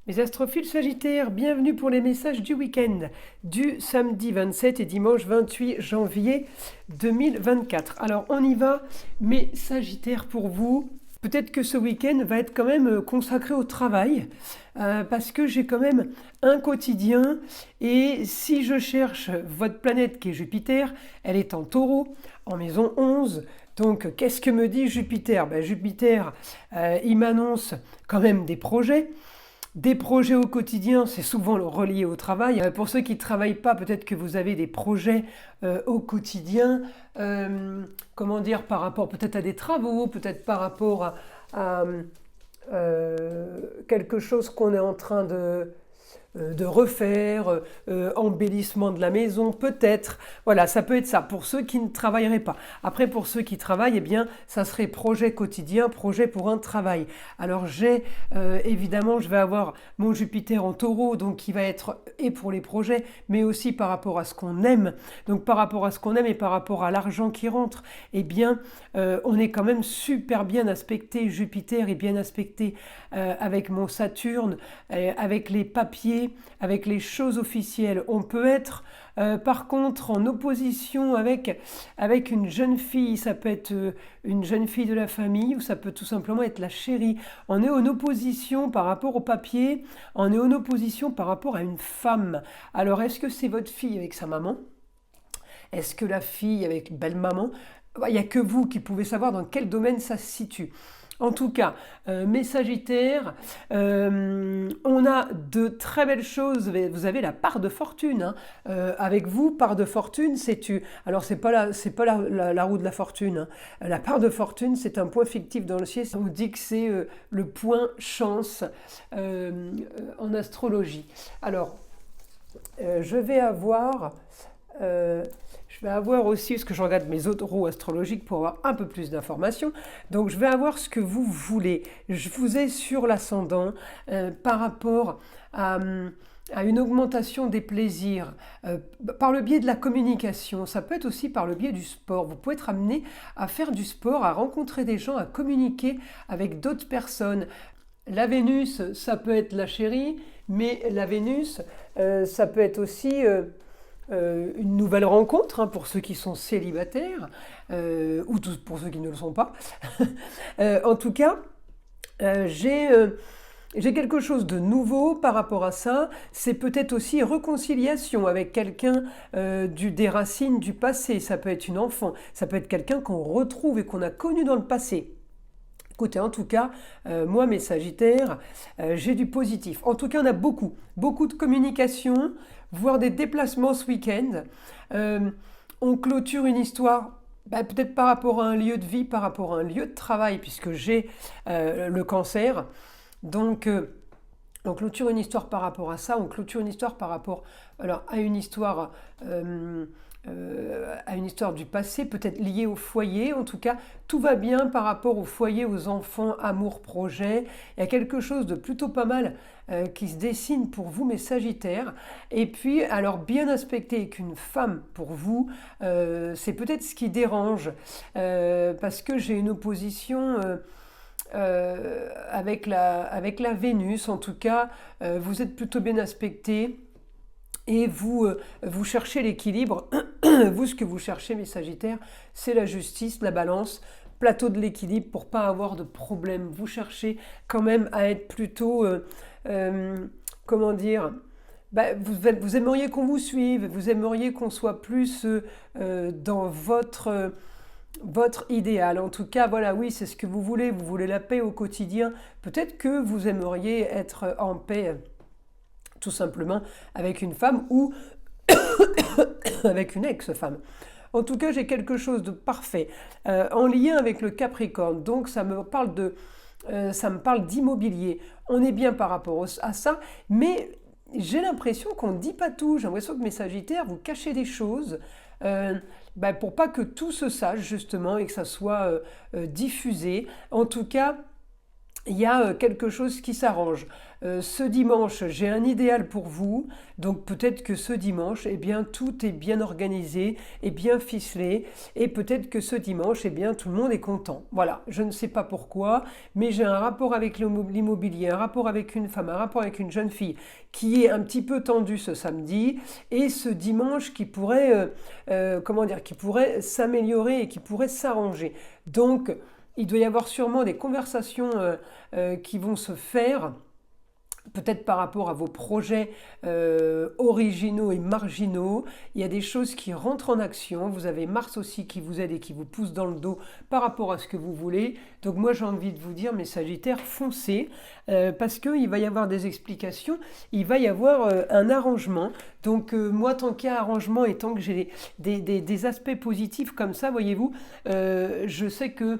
Mes astrophiles Sagittaires, bienvenue pour les messages du week-end du samedi 27 et dimanche 28 janvier 2024. Alors on y va, mes Sagittaires pour vous. Peut-être que ce week-end va être quand même consacré au travail parce que j'ai quand même un quotidien et si je cherche votre planète qui est Jupiter, elle est en Taureau, en maison 11. Donc qu'est-ce que me dit Jupiter? Jupiter, il m'annonce quand même des projets. Des projets au quotidien, c'est souvent relié au travail. Pour ceux qui ne travaillent pas, peut-être que vous avez des projets au quotidien, comment dire, par rapport peut-être à des travaux, peut-être par rapport à quelque chose qu'on est en train de refaire, embellissement de la maison, peut-être. Voilà, ça peut être ça, pour ceux qui ne travailleraient pas. Après, pour ceux qui travaillent, eh bien, ça serait projet quotidien, projet pour un travail. Alors, évidemment, je vais avoir mon Jupiter en Taureau, donc qui va être et pour les projets, mais aussi par rapport à ce qu'on aime. Donc, par rapport à ce qu'on aime et par rapport à l'argent qui rentre, eh bien, on est quand même super bien aspecté. Jupiter est bien aspecté avec mon Saturne, avec les papiers, avec les choses officielles. On peut être par contre en opposition avec une jeune fille, ça peut être une jeune fille de la famille ou ça peut tout simplement être la chérie. On est en opposition par rapport au papier, on est en opposition par rapport à une femme. Alors est-ce que c'est votre fille avec sa maman? Est-ce que la fille avec belle-maman? Il n'y a que vous qui pouvez savoir dans quel domaine ça se situe. En tout cas, mes Sagittaires, on a de très belles choses. Vous avez la part de fortune. Avec vous, part de fortune, alors c'est pas la roue de la fortune. La part de fortune, c'est un point fictif dans le ciel. Ça vous dit que c'est le point chance en astrologie. Alors, je vais avoir aussi, parce que je regarde mes autres roues astrologiques pour avoir un peu plus d'informations. Donc je vais avoir ce que vous voulez. Je vous ai sur l'ascendant par rapport à une augmentation des plaisirs, par le biais de la communication. Ça peut être aussi par le biais du sport. Vous pouvez être amené à faire du sport, à rencontrer des gens, à communiquer avec d'autres personnes. La Vénus, ça peut être la chérie, mais la Vénus, ça peut être aussi une nouvelle rencontre pour ceux qui sont célibataires ou pour ceux qui ne le sont pas. En tout cas, j'ai quelque chose de nouveau par rapport à ça. C'est peut-être aussi réconciliation avec quelqu'un des racines du passé. Ça peut être une enfant, ça peut être quelqu'un qu'on retrouve et qu'on a connu dans le passé. Écoutez, en tout cas, moi, mes Sagittaires, j'ai du positif. En tout cas, on a beaucoup de communication, voire des déplacements ce week-end. On clôture une histoire, peut-être par rapport à un lieu de vie, par rapport à un lieu de travail, puisque j'ai le cancer. Donc, on clôture une histoire par rapport à ça, on clôture une histoire par rapport à une histoire du passé, peut-être liée au foyer. En tout cas, tout va bien par rapport au foyer, aux enfants, amour, projet. Il y a quelque chose de plutôt pas mal qui se dessine pour vous, mes Sagittaires. Et puis, alors bien aspecté avec une femme pour vous, c'est peut-être ce qui dérange, parce que j'ai une opposition avec la Vénus. En tout cas, vous êtes plutôt bien aspecté. Et vous cherchez l'équilibre. Vous, ce que vous cherchez, mes Sagittaires, c'est la justice, la balance, plateau de l'équilibre pour pas avoir de problème. Vous cherchez quand même à être plutôt, comment dire, vous aimeriez qu'on vous suive, vous aimeriez qu'on soit plus dans votre idéal. En tout cas, voilà, oui, c'est ce que vous voulez la paix au quotidien. Peut-être que vous aimeriez être en paix tout simplement avec une femme ou avec une ex-femme. En tout cas, j'ai quelque chose de parfait en lien avec le Capricorne. Donc, ça me parle d'immobilier. On est bien par rapport à ça, mais j'ai l'impression qu'on ne dit pas tout. J'ai l'impression que mes Sagittaires, vous cachez des choses pour pas que tout se sache justement et que ça soit diffusé. En tout cas, il y a quelque chose qui s'arrange. Ce dimanche, j'ai un idéal pour vous, donc peut-être que ce dimanche, eh bien, tout est bien organisé et bien ficelé, et peut-être que ce dimanche, eh bien, tout le monde est content. Voilà, je ne sais pas pourquoi, mais j'ai un rapport avec l'immobilier, un rapport avec une femme, un rapport avec une jeune fille qui est un petit peu tendu ce samedi, et ce dimanche qui pourrait, comment dire, qui pourrait s'améliorer et qui pourrait s'arranger. Donc, il doit y avoir sûrement des conversations qui vont se faire, peut-être par rapport à vos projets originaux et marginaux. Il y a des choses qui rentrent en action. Vous avez Mars aussi qui vous aide et qui vous pousse dans le dos par rapport à ce que vous voulez. Donc moi j'ai envie de vous dire, mes Sagittaires, foncez, parce qu'il va y avoir des explications, il va y avoir un arrangement. Donc moi, tant qu'il y a arrangement et tant que j'ai des aspects positifs comme ça, voyez-vous, je sais que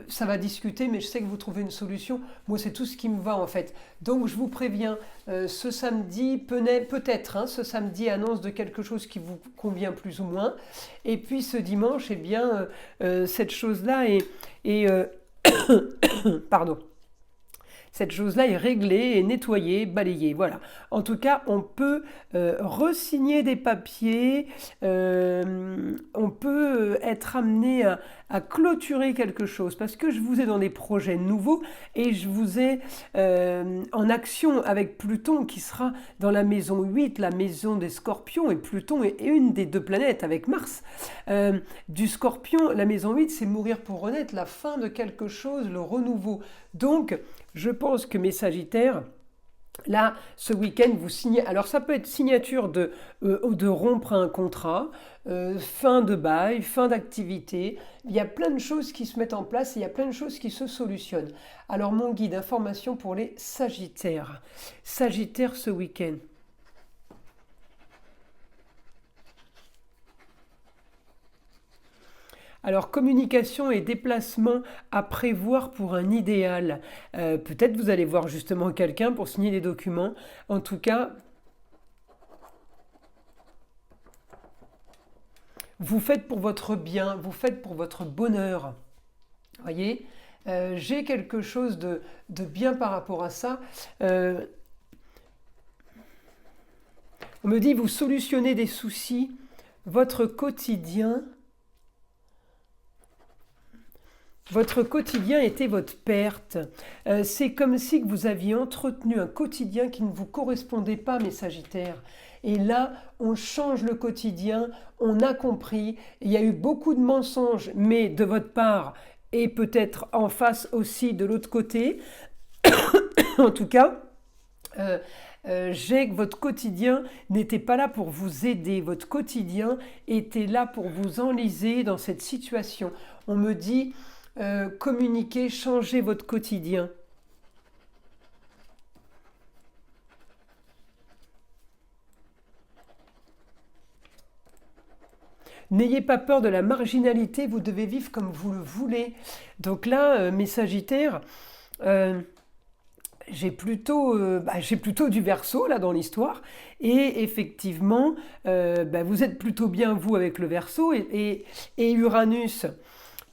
ça va discuter, mais je sais que vous trouvez une solution. Moi, c'est tout ce qui me va en fait. Donc, je vous préviens, ce samedi, peut-être, hein, ce samedi annonce de quelque chose qui vous convient plus ou moins. Et puis, ce dimanche, eh bien, cette chose-là est pardon. Cette chose-là est réglée, est nettoyée, balayée. Voilà. En tout cas, on peut re-signer des papiers, on peut être amené à clôturer quelque chose parce que je vous ai dans des projets nouveaux et je vous ai en action avec Pluton qui sera dans la maison 8, la maison des Scorpions, et Pluton est une des deux planètes avec Mars. Du Scorpion, la maison 8, c'est mourir pour renaître, la fin de quelque chose, le renouveau. Donc, je pense que mes Sagittaires, là, ce week-end, vous signez. Alors, ça peut être signature de rompre un contrat, fin de bail, fin d'activité. Il y a plein de choses qui se mettent en place et il y a plein de choses qui se solutionnent. Alors, mon guide, information pour les Sagittaires. Sagittaire ce week-end. Alors, communication et déplacement à prévoir pour un idéal. Peut-être vous allez voir justement quelqu'un pour signer des documents. En tout cas, vous faites pour votre bien, vous faites pour votre bonheur. Voyez, j'ai quelque chose de bien par rapport à ça. On me dit, vous solutionnez des soucis, votre quotidien. Votre quotidien était votre perte. C'est comme si vous aviez entretenu un quotidien qui ne vous correspondait pas, mes Sagittaires. Et là, on change le quotidien, on a compris. Il y a eu beaucoup de mensonges, mais de votre part, et peut-être en face aussi de l'autre côté. En tout cas, j'ai que votre quotidien n'était pas là pour vous aider. Votre quotidien était là pour vous enliser dans cette situation. On me dit... communiquer, changer votre quotidien. N'ayez pas peur de la marginalité, vous devez vivre comme vous le voulez. Donc là, mes Sagittaires, j'ai plutôt du Verseau là dans l'histoire, et effectivement, vous êtes plutôt bien vous avec le Verseau, et Uranus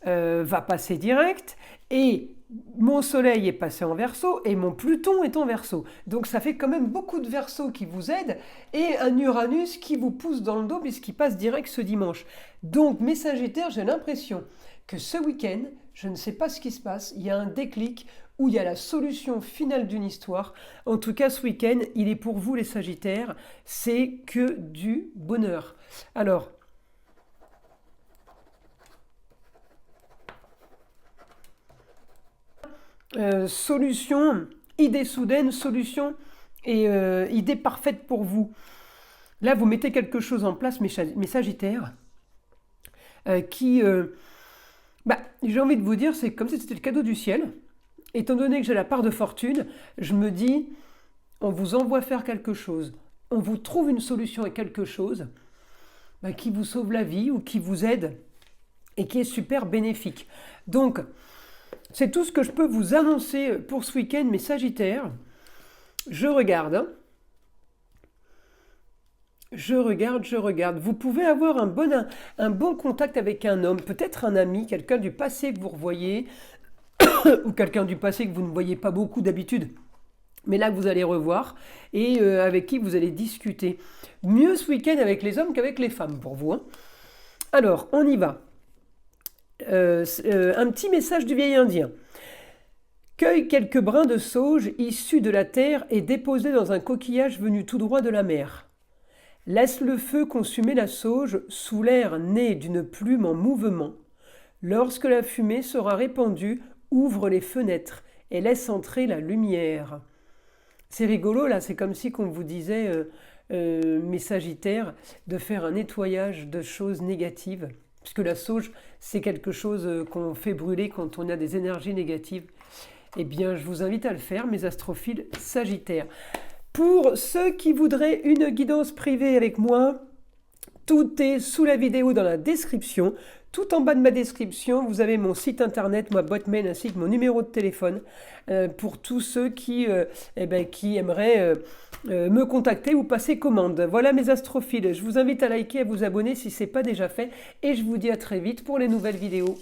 va passer direct, et mon soleil est passé en Verseau et mon Pluton est en Verseau. Donc ça fait quand même beaucoup de Verseau qui vous aident et un Uranus qui vous pousse dans le dos puisqu'il passe direct ce dimanche. Donc mes Sagittaires, j'ai l'impression que ce week-end, je ne sais pas ce qui se passe, il y a un déclic où il y a la solution finale d'une histoire. En tout cas, ce week-end, il est pour vous les Sagittaires, c'est que du bonheur. Alors, solution, idée soudaine, solution et idée parfaite pour vous. Là, vous mettez quelque chose en place, mes Sagittaires, qui, j'ai envie de vous dire, c'est comme si c'était le cadeau du ciel. Étant donné que j'ai la part de fortune, je me dis, on vous envoie faire quelque chose, on vous trouve une solution à quelque chose qui vous sauve la vie ou qui vous aide et qui est super bénéfique. Donc, c'est tout ce que je peux vous annoncer pour ce week-end, mes Sagittaires. Je regarde. Je regarde. Vous pouvez avoir un bon contact avec un homme, peut-être un ami, quelqu'un du passé que vous revoyez. ou quelqu'un du passé que vous ne voyez pas beaucoup d'habitude, mais là que vous allez revoir et avec qui vous allez discuter. Mieux ce week-end avec les hommes qu'avec les femmes pour vous, hein. Alors, on y va. Un petit message du vieil indien. Cueille quelques brins de sauge issus de la terre et déposés dans un coquillage venu tout droit de la mer. Laisse le feu consumer la sauge sous l'air né d'une plume en mouvement. Lorsque la fumée sera répandue, ouvre les fenêtres et laisse entrer la lumière. C'est rigolo là, c'est comme si qu'on vous disait, mes sagittaires, de faire un nettoyage de choses négatives. Puisque la sauge, c'est quelque chose qu'on fait brûler quand on a des énergies négatives. Eh bien, je vous invite à le faire, mes astrophiles sagittaires. Pour ceux qui voudraient une guidance privée avec moi, tout est sous la vidéo dans la description. Tout en bas de ma description, vous avez mon site internet, ma boîte mail ainsi que mon numéro de téléphone pour tous ceux qui aimeraient me contacter ou passer commande. Voilà mes astrophiles. Je vous invite à liker, à vous abonner si ce n'est pas déjà fait et je vous dis à très vite pour les nouvelles vidéos.